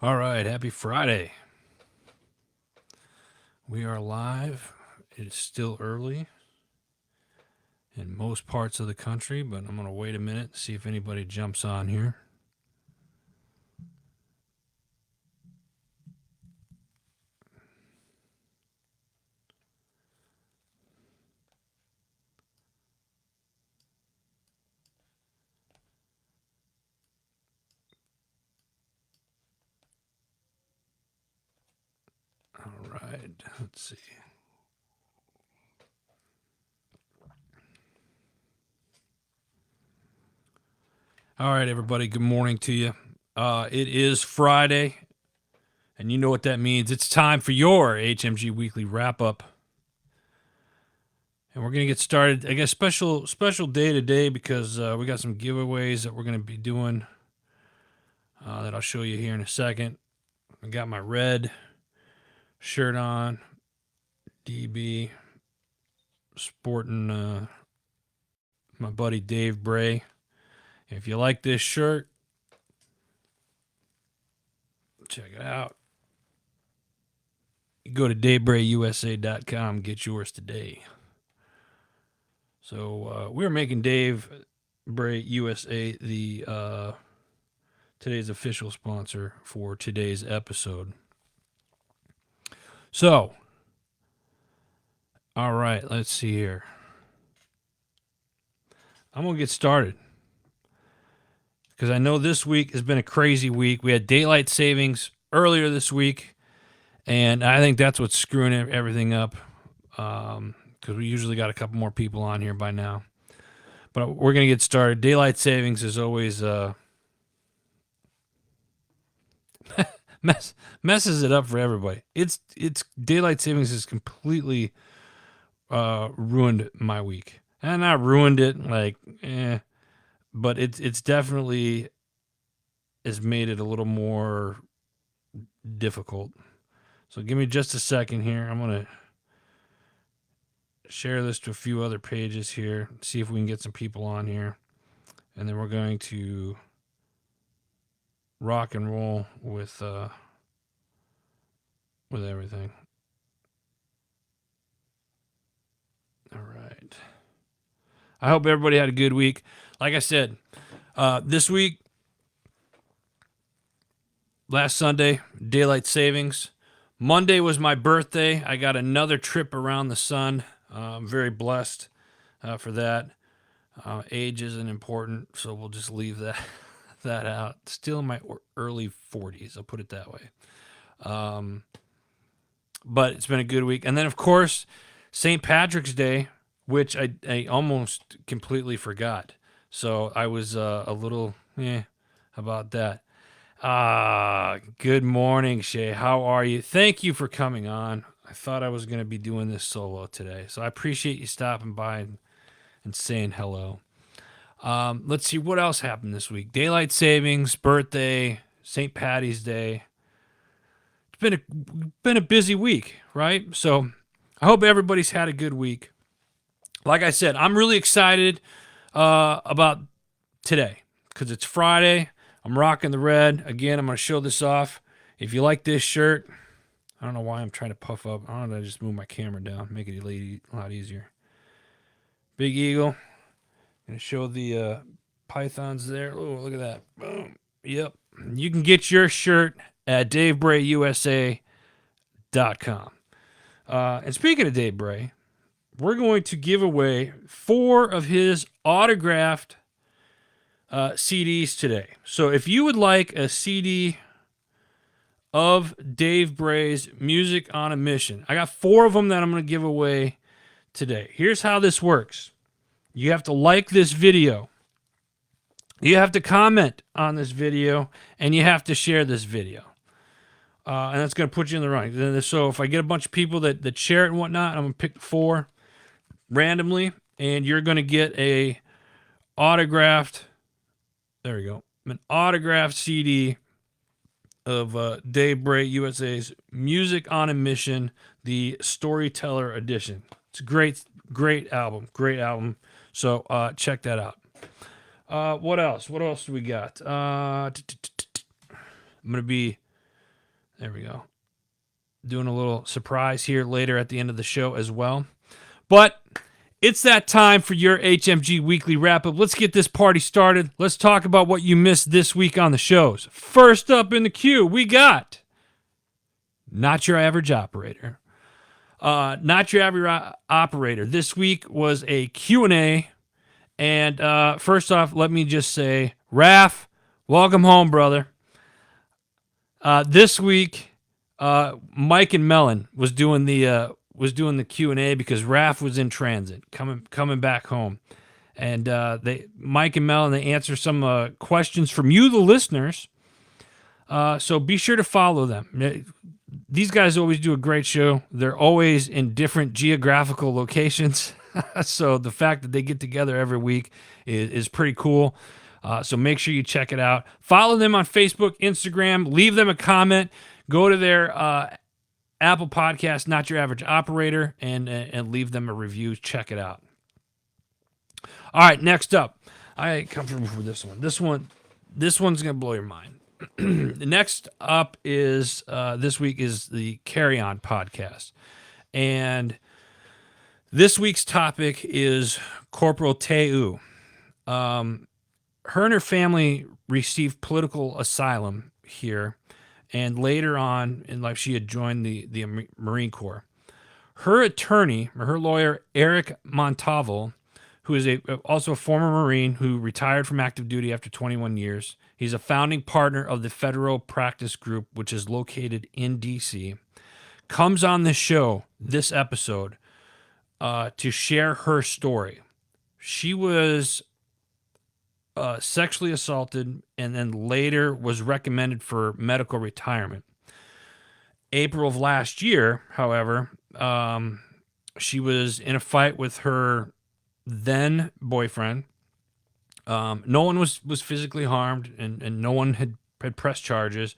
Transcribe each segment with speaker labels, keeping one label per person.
Speaker 1: All right, happy Friday. We are live. It's still early in most parts of the country, but I'm going to wait a minute to see if anybody jumps on here. All right, let's see. All right, everybody, good morning to you. It is Friday, and you know what that means. It's time for your HMG Weekly Wrap-Up. And we're going to get started. I guess special day today because we got some giveaways that we're going to be doing that I'll show you here in a second. I got my red shirt on, DB, sporting my buddy Dave Bray. If you like this shirt, check it out. You go to DaveBrayUSA.com, get yours today. So we're making Dave Bray USA the today's official sponsor for today's episode. So, all right, let's see here. I'm going to get started because I know this week has been a crazy week. We had daylight savings earlier this week, and I think that's what's screwing everything up because we usually got a couple more people on here by now. But we're going to get started. Daylight savings is always messes it up for everybody. It's daylight savings has completely ruined my week. And not ruined it, but it's definitely has made it a little more difficult. So give me just a second here. I'm going to share this to a few other pages here, see if we can get some people on here. And then we're going to rock and roll with everything. All right. I hope everybody had a good week. Like I said, this week, last Sunday, daylight savings. Monday was my birthday. I got another trip around the sun. I'm very blessed for that. Age isn't important, so we'll just leave that out. Still in my early 40s, I'll put it that way. But it's been a good week. And then, of course, St. Patrick's Day, which I almost completely forgot. So I was a little about that. Good morning, Shay. How are you? Thank you for coming on. I thought I was going to be doing this solo today. So I appreciate you stopping by and saying hello. Let's see what else happened this week. Daylight savings, birthday, St. Patty's Day. It's been a busy week, right? So I hope everybody's had a good week. Like I said, I'm really excited about today because it's Friday. I'm rocking the red. Again, I'm going to show this off. If you like this shirt, I don't know why I'm trying to puff up. I don't know, I just move my camera down, make it a lot easier. Big Eagle. Going to show the pythons there. Oh, look at that. Boom. Yep. You can get your shirt at DaveBrayUSA.com. And speaking of Dave Bray, we're going to give away 4 of his autographed CDs today. So if you would like a CD of Dave Bray's Music on a Mission, I got 4 of them that I'm going to give away today. Here's how this works. You have to like this video. You have to comment on this video, and you have to share this video. And that's going to put you in the running. So if I get a bunch of people that share it and whatnot, I'm going to pick 4 randomly, and you're going to get a autographed, there we go, an autographed CD of Dave Bray USA's Music on a Mission, the Storyteller Edition. It's a great album. So check that out. What else? What else do we got? I'm going to be There we go. Doing a little surprise here later at the end of the show as well. But it's that time for your HMG Weekly Wrap-Up. Let's get this party started. Let's talk about what you missed this week on the shows. First up in the queue, we got Not Your Average Operator. Not Your Average Operator. This week was a Q&A. And first off, let me just say, Raph, welcome home, brother. This week, Mike and Mellon was doing the Q&A because Raph was in transit, coming back home, and Mike and Mellon, they answer some questions from you, the listeners. So be sure to follow them. These guys always do a great show. They're always in different geographical locations, so the fact that they get together every week is pretty cool. So make sure you check it out. Follow them on Facebook, Instagram. Leave them a comment. Go to their Apple Podcast, Not Your Average Operator, and leave them a review. Check it out. All right, next up. I come from for this one. This one's going to blow your mind. Next up is this week is the Carry On podcast. And this week's topic is Corporal Teu. Her and her family received political asylum here, and later on in life, she had joined the Marine Corps. Her attorney, or her lawyer, Eric Montalvo, who is also a former Marine who retired from active duty after 21 years. He's a founding partner of the Federal Practice Group, which is located in D.C., comes on the show, this episode, to share her story. She was sexually assaulted and then later was recommended for medical retirement. April of last year, however, she was in a fight with her then boyfriend. No one was physically harmed, and no one had pressed charges.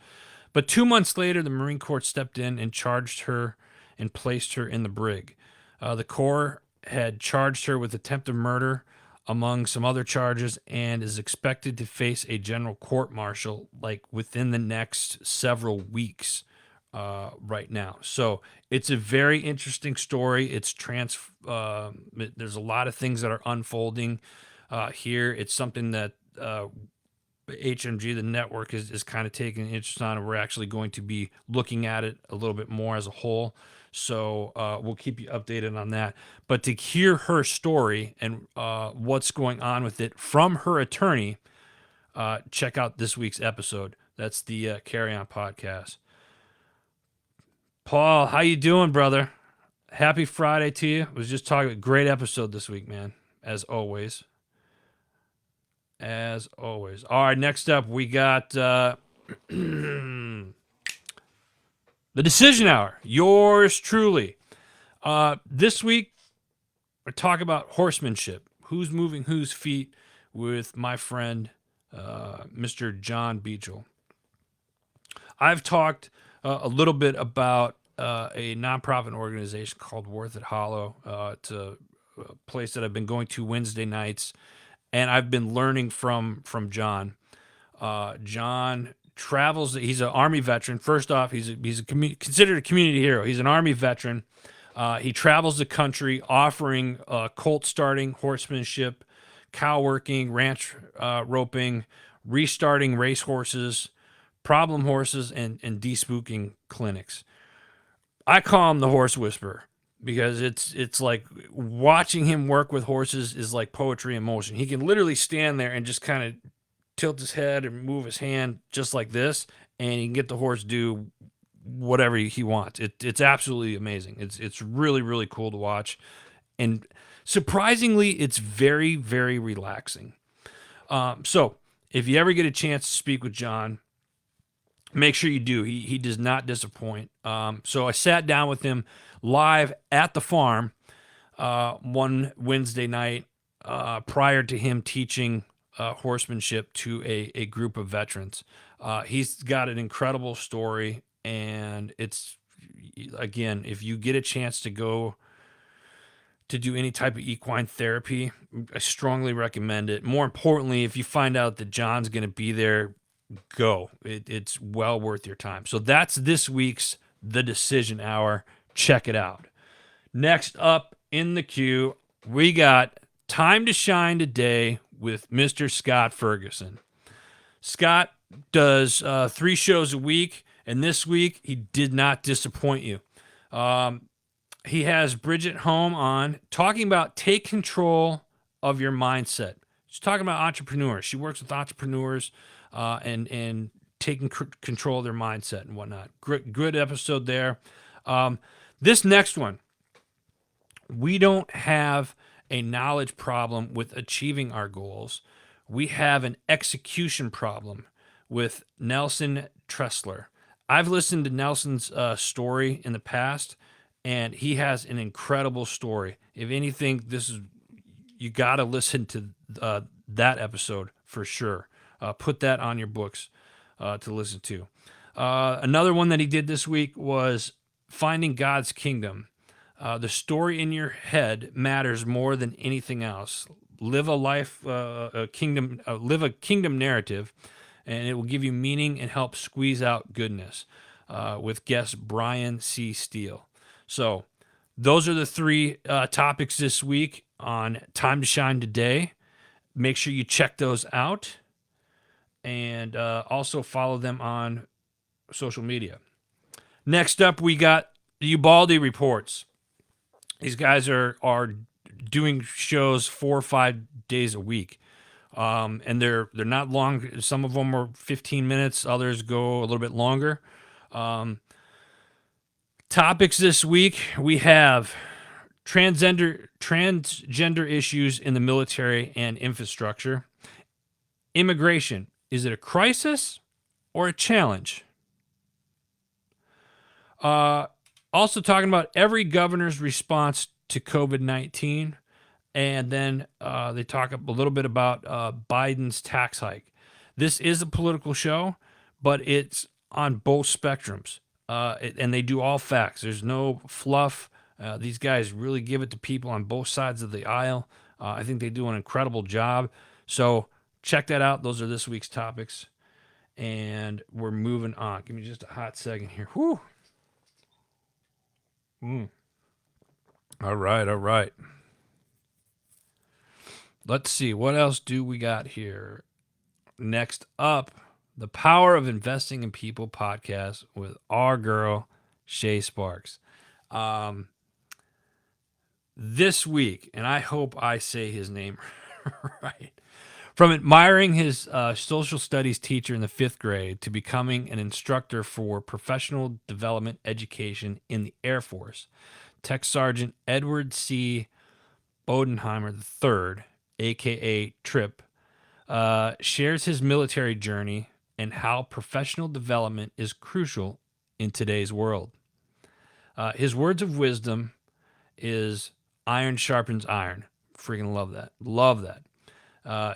Speaker 1: But 2 months later, the Marine Corps stepped in and charged her and placed her in the brig. The Corps had charged her with attempted murder, among some other charges, and is expected to face a general court-martial like within the next several weeks right now. So it's a very interesting story. It's there's a lot of things that are unfolding here. It's something that HMG, the network, is kind of taking an interest on, and we're actually going to be looking at it a little bit more as a whole. So we'll keep you updated on that. But to hear her story and what's going on with it from her attorney, check out this week's episode. That's the Carry On podcast. Paul, how you doing, brother? Happy Friday to you. I was just talking about a great episode this week, man. As always. All right, next up, we got the Decision Hour. Yours truly. This week, we're talking about horsemanship. Who's moving whose feet with my friend, Mr. John Beachel. I've talked a little bit about a nonprofit organization called Worth It Hollow. It's a place that I've been going to Wednesday nights, and I've been learning from John. John travels. He's an Army veteran. First off, he's considered a community hero. He's an Army veteran. He travels the country offering colt starting, horsemanship, cow working, ranch roping, restarting race horses, problem horses, and despooking clinics. I call him the horse whisperer because it's like watching him work with horses is like poetry in motion. He can literally stand there and just kind of tilt his head and move his hand just like this, and he can get the horse do whatever he wants. It's absolutely amazing. It's really, really cool to watch, and surprisingly, it's very, very relaxing. So if you ever get a chance to speak with John, make sure you do. He does not disappoint. So I sat down with him live at the farm one Wednesday night prior to him teaching horsemanship to a group of veterans. He's got an incredible story, and it's, again, if you get a chance to go to do any type of equine therapy, I strongly recommend it. More importantly, if you find out that John's going to be there go. It's well worth your time. So that's this week's The Decision Hour. Check it out. Next up in the queue, we got Time to Shine Today with Mr. Scott Ferguson. Scott does 3 shows a week, and this week he did not disappoint you. He has Bridget Home on talking about take control of your mindset. She's talking about entrepreneurs. She works with entrepreneurs and taking control of their mindset and whatnot. Good episode there. This next one, we don't have a knowledge problem with achieving our goals. We have an execution problem with Nelson Tressler. I've listened to Nelson's story in the past, and he has an incredible story. If anything, you got to listen to that episode for sure. Put that on your books to listen to. Another one that he did this week was Finding God's Kingdom. The story in your head matters more than anything else. Live a kingdom narrative, and it will give you meaning and help squeeze out goodness. With guest Brian C. Steele. So those are the 3 topics this week on Time to Shine Today. Make sure you check those out, and also follow them on social media. Next up, we got the Ubaldi Reports. These guys are doing shows 4 or 5 days a week, and they're not long. Some of them are 15 minutes. Others go a little bit longer. Topics this week, we have transgender issues in the military and infrastructure. Immigration, is it a crisis or a challenge? Also talking about every governor's response to COVID-19. And then they talk a little bit about Biden's tax hike. This is a political show, but it's on both spectrums. And they do all facts. There's no fluff. These guys really give it to people on both sides of the aisle. I think they do an incredible job. So check that out. Those are this week's topics. And we're moving on. Give me just a hot second here. Whew. All right. Let's see. What else do we got here? Next up, the Power of Investing in People podcast with our girl, Shay Sparks. This week, and I hope I say his name right, from admiring his social studies teacher in the 5th grade to becoming an instructor for professional development education in the Air Force, Tech Sergeant Edward C. Bodenheimer III, a.k.a. Trip, shares his military journey and how professional development is crucial in today's world. His words of wisdom is iron sharpens iron. Freaking love that.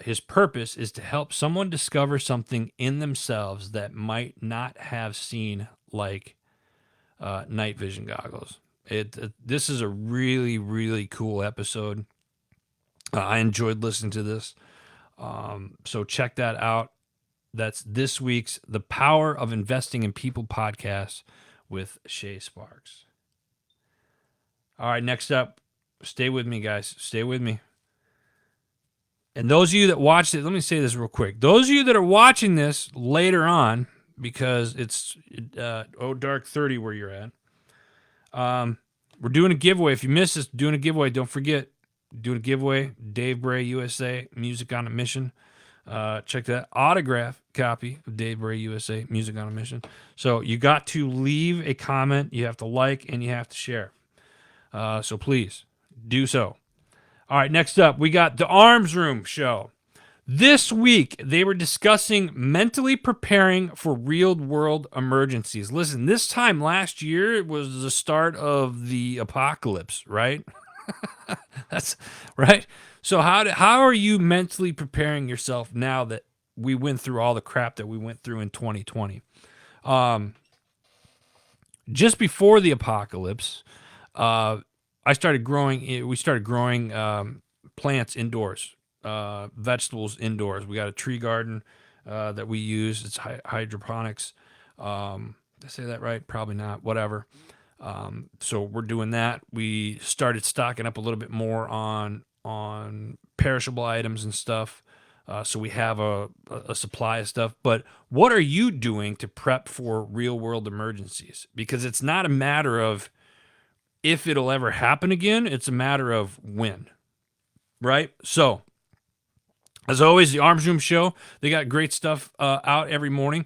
Speaker 1: His purpose is to help someone discover something in themselves that might not have seen, like night vision goggles. This is a really, really cool episode. I enjoyed listening to this. So check that out. That's this week's The Power of Investing in People podcast with Shay Sparks. All right, next up, stay with me, guys. Stay with me. And those of you that watched it, let me say this real quick. Those of you that are watching this later on, because it's dark 30 where you're at, we're doing a giveaway. If you missed this, doing a giveaway, don't forget, doing a giveaway, Dave Bray USA, Music on a Mission. Check that autograph copy of Dave Bray USA, Music on a Mission. So you got to leave a comment, you have to like, and you have to share. So please do so. All right, next up, we got the Arms Room show. This week, they were discussing mentally preparing for real-world emergencies. Listen, this time last year, it was the start of the apocalypse, right? That's right. So how are you mentally preparing yourself now that we went through all the crap that we went through in 2020? Just before the apocalypse, we started growing plants indoors, vegetables indoors. We got a tree garden. that we use. It's hydroponics. Did I say that right? Probably not. Whatever. So we're doing that. We started stocking up a little bit more on perishable items and stuff. So we have a supply of stuff. But what are you doing to prep for real world emergencies? Because it's not a matter of if it'll ever happen again. It's a matter of when, right? So as always, the Arms Room Show, they got great stuff out every morning,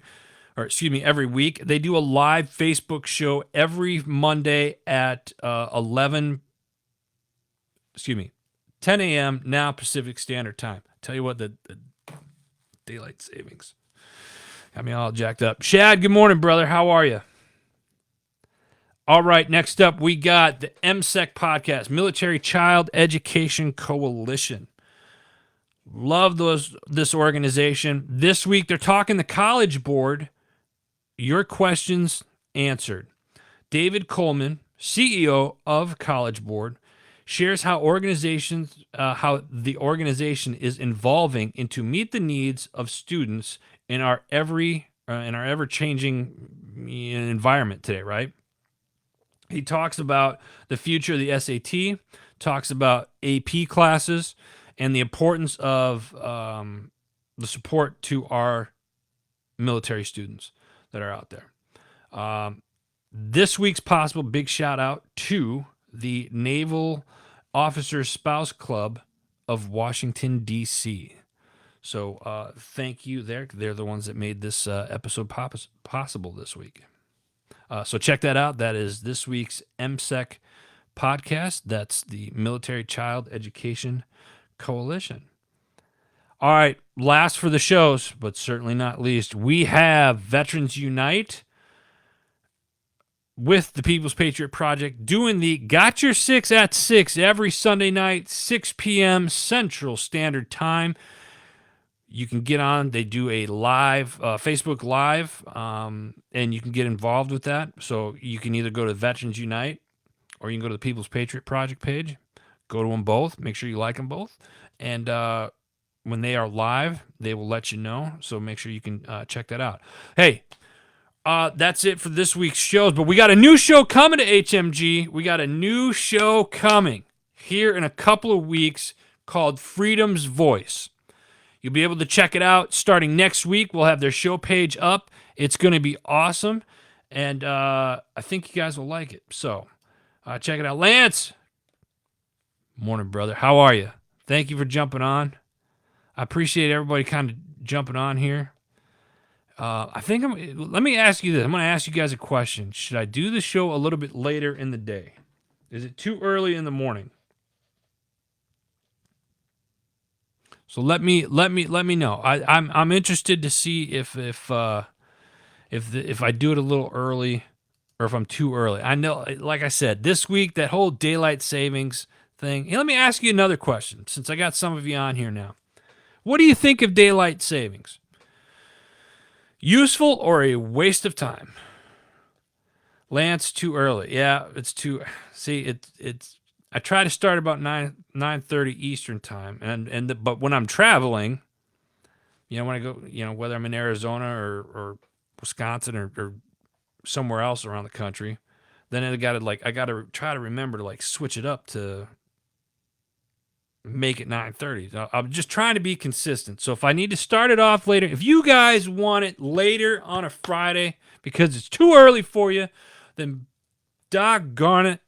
Speaker 1: or excuse me, every week. They do a live Facebook show every Monday at 10 a.m. now Pacific Standard Time. Tell you what, the daylight savings got me all jacked up. Shad, good morning, brother. How are you? All right, next up, we got the MSEC podcast, Military Child Education Coalition. Love this organization. This week, they're talking the College Board. Your questions answered. David Coleman, CEO of College Board, shares how the organization is evolving to meet the needs of students in our ever-changing environment today, right? He talks about the future of the SAT, talks about AP classes, and the importance of the support to our military students that are out there. This week's possible big shout out to the Naval Officers Spouse Club of Washington, D.C. So thank you there. They're the ones that made this episode possible this week. So check that out. That is this week's MSEC podcast. That's the Military Child Education Coalition. All right, last for the shows, but certainly not least, we have Veterans Unite with the People's Patriot Project doing the Got Your Six at 6 every Sunday night, 6 p.m. Central Standard Time. You can get on. They do a live, Facebook Live, and you can get involved with that. So you can either go to Veterans Unite or you can go to the People's Patriot Project page. Go to them both. Make sure you like them both. And when they are live, they will let you know. So make sure you can check that out. Hey, that's it for this week's shows. But we got a new show coming to HMG. We got a new show coming here in a couple of weeks called Freedom's Voice. You'll be able to check it out starting next week. We'll have their show page up. It's going to be awesome. And I think you guys will like it. So check it out. Lance. Morning, brother. How are you? Thank you for jumping on. I appreciate everybody kind of jumping on here. Let me ask you this. I'm going to ask you guys a question. Should I do the show a little bit later in the day? Is it too early in the morning? So let me know. I'm interested to see if I do it a little early or if I'm too early. I know, like I said, this week that whole daylight savings thing. Hey, let me ask you another question since I got some of you on here now. What do you think of daylight savings? Useful or a waste of time? Lance, too early. Yeah, it's too. See, it's. I try to start about 9:30 Eastern time, but when I'm traveling, when I go, whether I'm in Arizona or Wisconsin or somewhere else around the country, then I got to try to remember to switch it up to make it 9:30. I'm just trying to be consistent. So if I need to start it off later, if you guys want it later on a Friday because it's too early for you, then doggone it,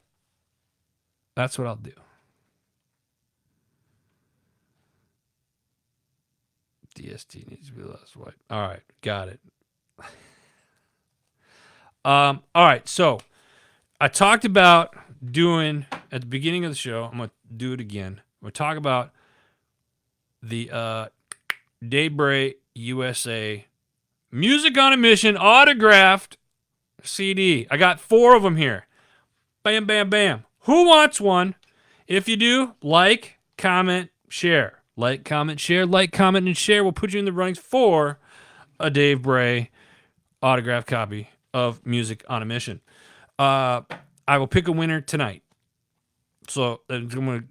Speaker 1: that's what I'll do. DST needs to be less white. All right, got it. All right, so I talked about doing at the beginning of the show. I'm going to do it again. We'll talk about the DAVE BRAY USA Music on a Mission autographed CD. I got 4 of them here. Bam, bam, bam. Who wants one? If you do, like, comment, share. Like, comment, share. Like, comment, and share. We'll put you in the runnings for a DAVE BRAY autographed copy of Music on a Mission. I will pick a winner tonight. So I'm going to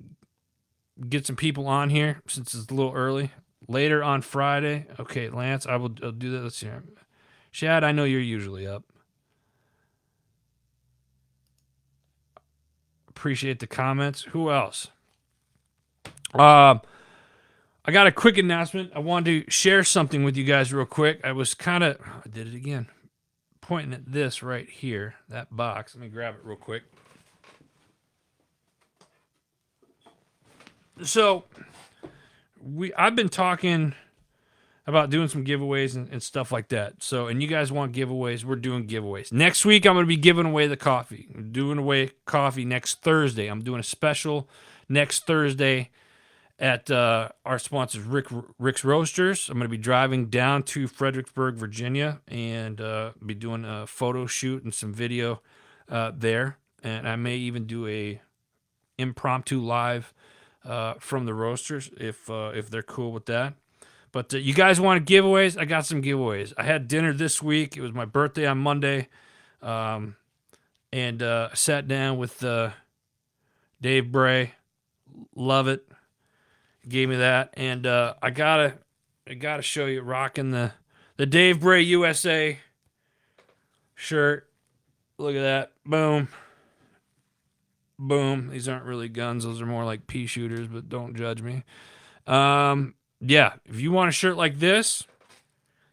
Speaker 1: get some people on here since it's a little early. later on Friday. Okay, Lance, I'll do that. Let's see here. Shad, I know you're usually up. Appreciate the comments. Who else? I got a quick announcement. I wanted to share something with you guys real quick. I was kind of, I did it again, pointing at this right here, that box. Let me grab it real quick. So, I've been talking about doing some giveaways and stuff like that. So, and you guys want giveaways, we're doing giveaways. Next week, I'm going to be giving away the coffee. I'm doing away coffee next Thursday. I'm doing a special next Thursday at our sponsors, Rick's Roasters. I'm going to be driving down to Fredericksburg, Virginia, and be doing a photo shoot and some video there. And I may even do a impromptu live from the roasters if they're cool with that. But you guys want giveaways? I got some giveaways. I had dinner this week. It was my birthday on Monday. And I sat down with Dave Bray. Love it. Gave me that. And I gotta show you rocking the Dave Bray USA shirt. Look at that. Boom. Boom. These aren't really guns. Those are more like pea shooters, but don't judge me. Yeah, if you want a shirt like this,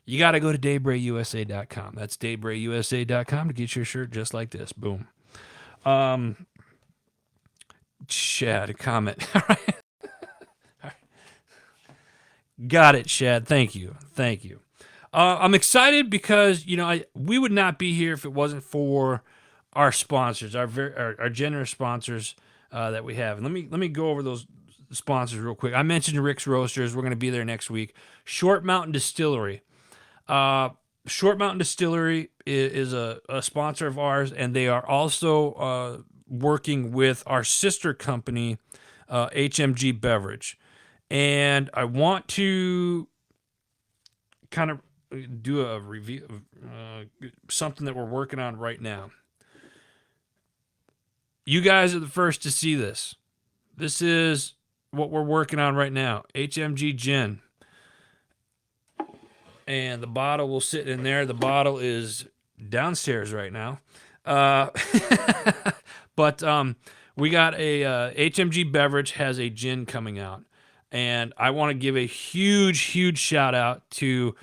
Speaker 1: you got to go to DaveBrayUSA.com. That's DaveBrayUSA.com to get your shirt just like this. Boom. Shad, a comment. All right. Got it, Shad. Thank you. Thank you. I'm excited because, we would not be here if it wasn't for our sponsors, our generous sponsors that we have. And let me go over those sponsors real quick. I mentioned Rick's Roasters. We're going to be there next week. Short Mountain Distillery. Short Mountain Distillery is a sponsor of ours, and they are also working with our sister company, HMG Beverage. And I want to kind of do a review of something that we're working on right now. You guys are the first to see this. This is what we're working on right now. HMG Gin. And the bottle will sit in there. The bottle is downstairs right now. But we got a HMG Beverage has a gin coming out. And I want to give a huge, huge shout out to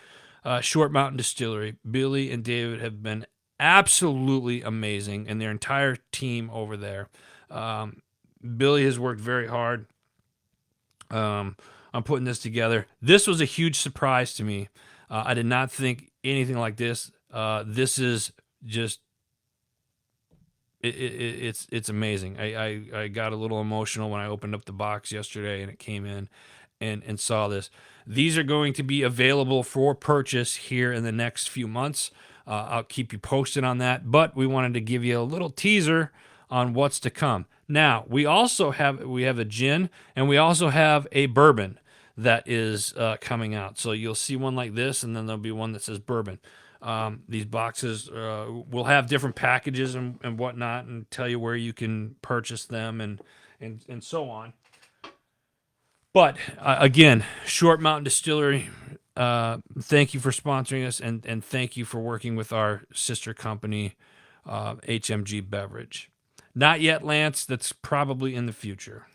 Speaker 1: Short Mountain Distillery. Billy and David have been absolutely amazing, and their entire team over there. Billy has worked very hard on putting this together. This was a huge surprise to me. I did not think anything like this. This is just it's amazing. I got a little emotional when I opened up the box yesterday and it came in and saw this. These are going to be available for purchase here in the next few months. I'll keep you posted on that, but we wanted to give you a little teaser on what's to come. Now, we have a gin, and we also have a bourbon that is coming out. So you'll see one like this, and then there'll be one that says bourbon. These boxes will have different packages and whatnot, and tell you where you can purchase them and so on. But again, Short Mountain Distillery, thank you for sponsoring us, and thank you for working with our sister company, HMG Beverage. Not yet, Lance. That's probably in the future.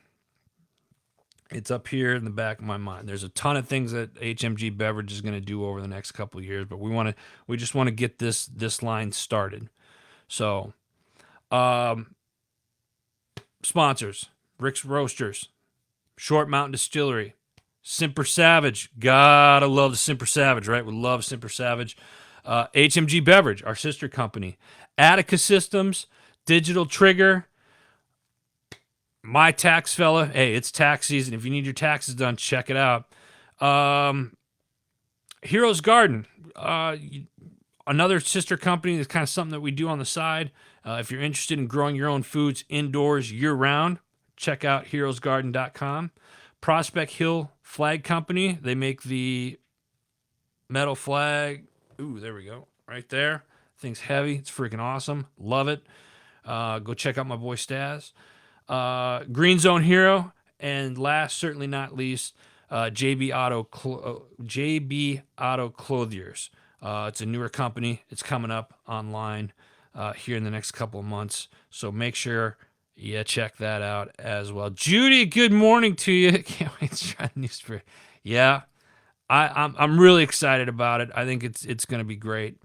Speaker 1: It's up here in the back of my mind. There's a ton of things that HMG Beverage is going to do over the next couple of years, but we just want to get this line started. So, sponsors: Rick's Roasters, Short Mountain Distillery, Semper Savage. Gotta love the Semper Savage, right? We love Semper Savage. HMG Beverage, our sister company. Attica Systems, Digital Trigger, My Tax Fella. Hey, it's tax season. If you need your taxes done, check it out. Heroes Garden, another sister company. That's kind of something that we do on the side. If you're interested in growing your own foods indoors year-round, check out heroesgarden.com. Prospect Hill Flag Company. They make the metal flag. Ooh, there we go. Right there. Thing's heavy. It's freaking awesome. Love it. Go check out my boy Staz. Green Zone Hero. And last, certainly not least, JB Auto Clothiers. It's a newer company. It's coming up online here in the next couple of months. So make sure you check that out as well. Judy, good morning to you. Can't wait to try the new spray. Yeah, I'm really excited about it. I think it's going to be great.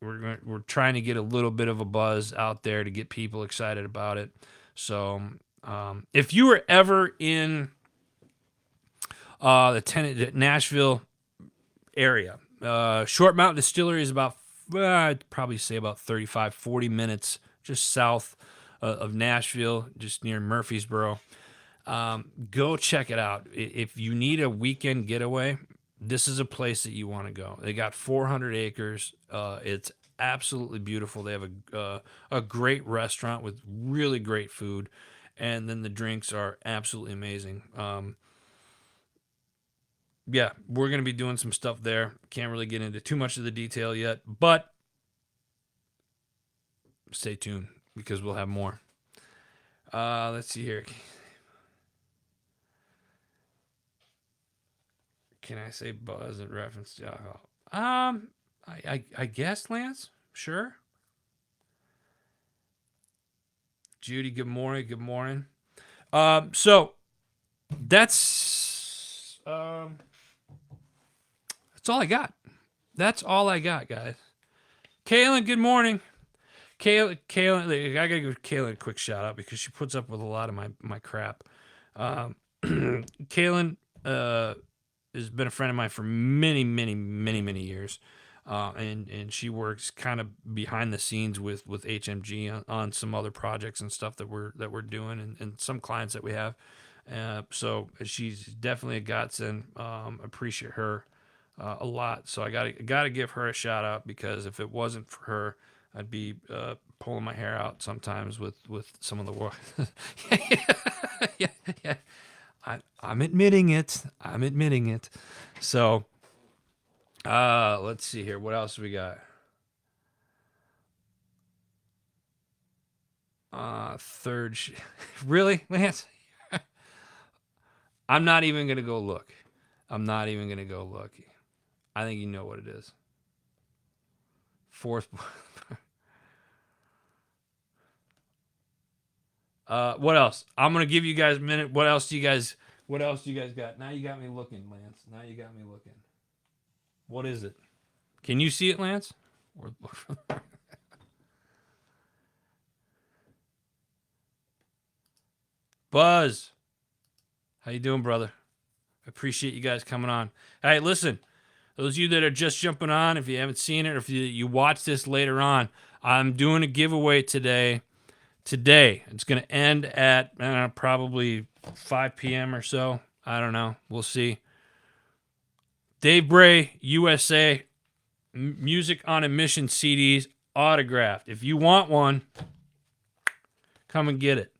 Speaker 1: We're trying to get a little bit of a buzz out there to get people excited about it. So if you were ever in the Nashville area, Short Mountain Distillery is about I'd probably say about 35, 40 minutes just south of Nashville, just near Murfreesboro. Go check it out. If you need a weekend getaway, this is a place that you want to go. They got 400 acres. It's absolutely beautiful. They have a great restaurant with really great food, and then the drinks are absolutely amazing. Yeah, we're going to be doing some stuff there. Can't really get into too much of the detail yet, but stay tuned because we'll have more. Let's see here. Can I say buzz in reference to alcohol? I guess, Lance. Sure. Judy, good morning. Good morning. So that's all I got. That's all I got, guys. Kaylin, good morning. Kaylin, I gotta give Kaylin a quick shout out because she puts up with a lot of my crap. Kaylin has been a friend of mine for many years, and she works kind of behind the scenes with HMG on some other projects and stuff that we're doing, and some clients that we have. So she's definitely a godsend. Appreciate her a lot. So I gotta give her a shout out because if it wasn't for her, I'd be pulling my hair out sometimes with some of the work. yeah. I'm admitting it. So, let's see here. What else we got? Really, Lance? I'm not even gonna go look. I think you know what it is. Fourth. What else? I'm gonna give you guys a minute. What else do you guys got? Now you got me looking, Lance. What is it? Can you see it, Lance? Buzz, how you doing, brother? Appreciate you guys coming on. Hey, listen, those of you that are just jumping on, if you haven't seen it, or if you watch this later on, I'm doing a giveaway today. It's going to end at probably 5 p.m. or so. I don't know. We'll see. Dave Bray USA Music on a Mission CDs autographed. If you want one, come and get it.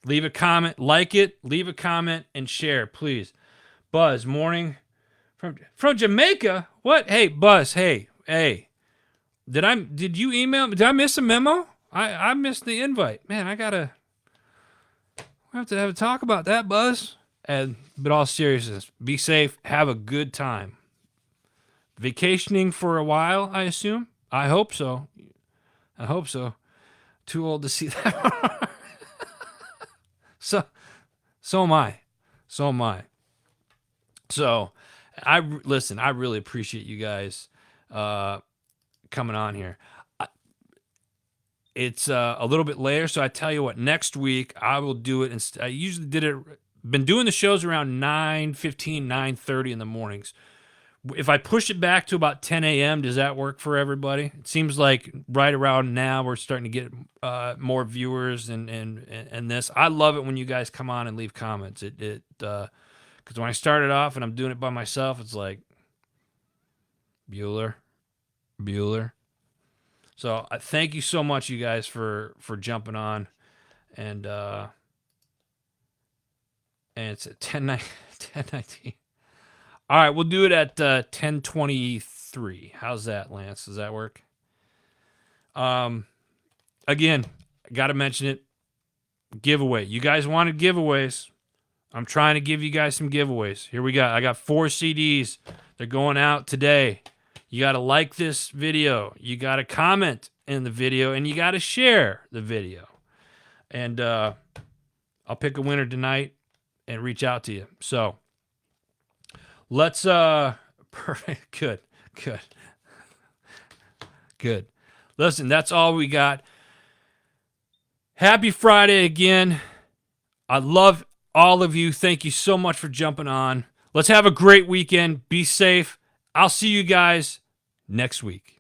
Speaker 1: Leave a comment, like it, leave a comment, and share, please. Buzz, morning from Jamaica. What? Hey, Buzz. Hey. Did you email? Did I miss a memo? I missed the invite. Man, we have to have a talk about that, Buzz. But all seriousness, be safe. Have a good time. Vacationing for a while, I assume. I hope so. Too old to see that. So am I. So, I really appreciate you guys coming on here. It's a little bit later, so I tell you what, next week I will do it. I usually been doing the shows around 9:15, 9:30 in the mornings. If I push it back to about 10 a.m., does that work for everybody? It seems like right around now we're starting to get more viewers and this. I love it when you guys come on and leave comments. Because when I started off and I'm doing it by myself, it's like Bueller. So thank you so much, you guys, for jumping on, and it's at 10:19. All right, we'll do it at 10:23. How's that, Lance? Does that work? Again, got to mention it. Giveaway. You guys wanted giveaways. I'm trying to give you guys some giveaways. Here we go. I got 4 CDs. They're going out today. You got to like this video. You got to comment in the video, and you got to share the video. And I'll pick a winner tonight and reach out to you. So let's perfect. Good. Listen, that's all we got. Happy Friday again. I love all of you. Thank you so much for jumping on. Let's have a great weekend. Be safe. I'll see you guys next week.